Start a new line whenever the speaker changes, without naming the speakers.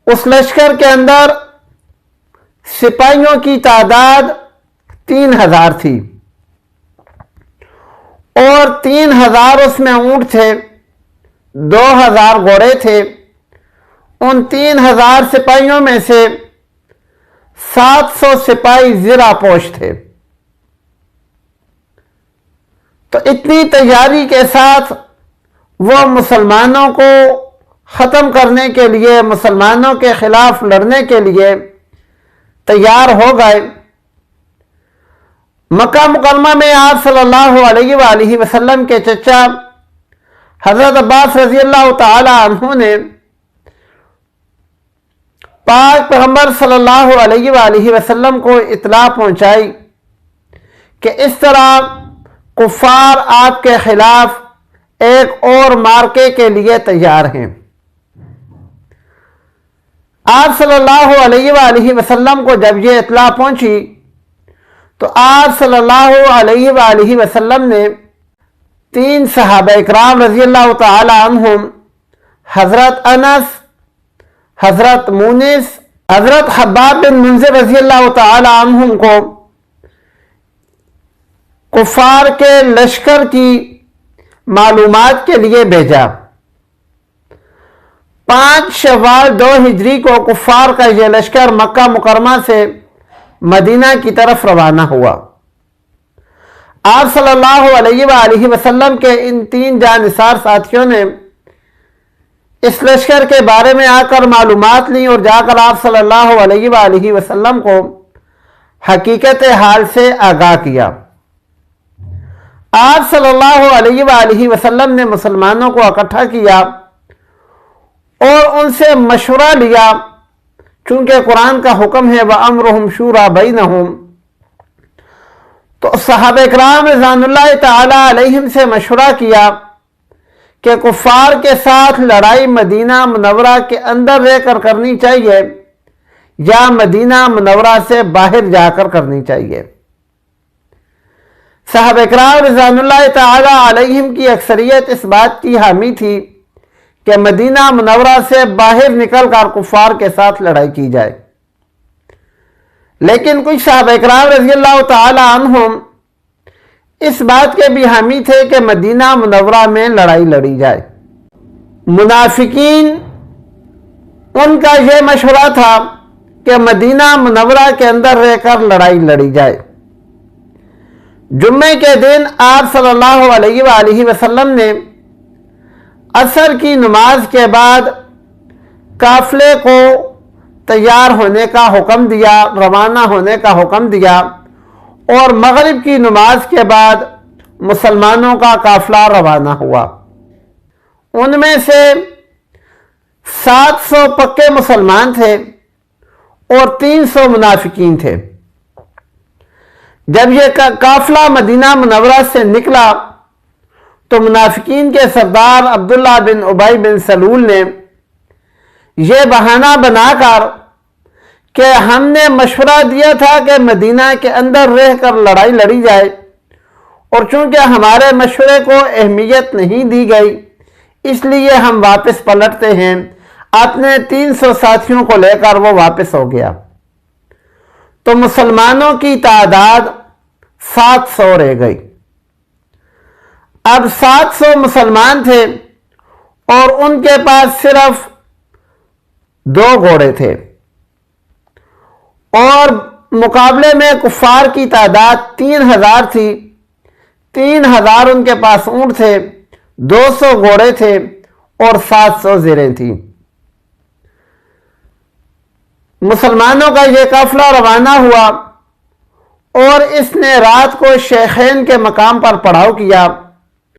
اس لشکر کے اندر سپاہیوں کی تعداد 3000 تھی اور 3000 اس میں اونٹ تھے، 2000 گھوڑے تھے۔ ان 3000 سپاہیوں میں سے 700 سپاہی زرہ پوش تھے۔ تو اتنی تیاری کے ساتھ وہ مسلمانوں کو ختم کرنے کے لیے، مسلمانوں کے خلاف لڑنے کے لیے تیار ہو گئے۔ مکہ مکرمہ میں آپ صلی اللہ علیہ وآلہ وسلم کے چچا حضرت عباس رضی اللہ تعالی عنہ نے پاک پیغمبر صلی اللہ علیہ وآلہ وسلم کو اطلاع پہنچائی کہ اس طرح کفار آپ کے خلاف ایک اور مارکے کے لیے تیار ہیں۔ آپ صلی اللہ علیہ وآلہ وسلم کو جب یہ اطلاع پہنچی تو آپ صلی اللہ علیہ وآلہ وسلم نے 3 صحابہ اکرام رضی اللہ تعالی عنہم، حضرت انس، حضرت مونس، حضرت حباب بن منذر رضی اللہ تعالی عنہم کو کفار کے لشکر کی معلومات کے لیے بھیجا۔ 5 شوال 2 ہجری کو کفار کا یہ لشکر مکہ مکرمہ سے مدینہ کی طرف روانہ ہوا۔ آپ صلی اللہ علیہ وآلہ وسلم کے ان 3 جانثار ساتھیوں نے اس لشکر کے بارے میں آ کر معلومات لی اور جا کر آپ صلی اللہ علیہ وآلہ وسلم کو حقیقت حال سے آگاہ کیا۔ آپ صلی اللہ علیہ وآلہ وسلم نے مسلمانوں کو اکٹھا کیا اور ان سے مشورہ لیا، چونکہ قرآن کا حکم ہے وَأَمْرُهُمْ شُورَى بَيْنَهُمْ۔ تو صحابہ اکرام رضوان اللہ تعالی علیہم سے مشورہ کیا کہ کفار کے ساتھ لڑائی مدینہ منورہ کے اندر رہ کر کرنی چاہیے یا مدینہ منورہ سے باہر جا کر کرنی چاہیے۔ صحابہ اکرام رضوان اللہ تعالی علیہم کی اکثریت اس بات کی حامی تھی کہ مدینہ منورہ سے باہر نکل کر کفار کے ساتھ لڑائی کی جائے، لیکن کچھ صحابہ اکرام رضی اللہ تعالی عنہم اس بات کے بھی حامی تھے کہ مدینہ منورہ میں لڑائی لڑی جائے۔ منافقین ان کا یہ مشورہ تھا کہ مدینہ منورہ کے اندر رہ کر لڑائی لڑی جائے۔ جمعے کے دن آپ صلی اللہ علیہ وآلہ وسلم نے عصر کی نماز کے بعد قافلے کو تیار ہونے کا حکم دیا، روانہ ہونے کا حکم دیا، اور مغرب کی نماز کے بعد مسلمانوں کا قافلہ روانہ ہوا۔ ان میں سے 700 پکے مسلمان تھے اور 300 منافقین تھے۔ جب یہ قافلہ مدینہ منورہ سے نکلا تو منافقین کے سردار عبداللہ بن ابی بن سلول نے یہ بہانہ بنا کر کہ ہم نے مشورہ دیا تھا کہ مدینہ کے اندر رہ کر لڑائی لڑی جائے، اور چونکہ ہمارے مشورے کو اہمیت نہیں دی گئی اس لیے ہم واپس پلٹتے ہیں، اپنے 300 ساتھیوں کو لے کر وہ واپس ہو گیا۔ تو مسلمانوں کی تعداد 700 رہ گئی۔ اب 700 مسلمان تھے اور ان کے پاس صرف 2 گھوڑے تھے، اور مقابلے میں کفار کی تعداد 3000 تھی۔ 3000 ان کے پاس اونٹ تھے، 200 گھوڑے تھے اور 700 زریں تھیں۔ مسلمانوں کا یہ قافلہ روانہ ہوا اور اس نے رات کو شیخین کے مقام پر پڑاؤ کیا۔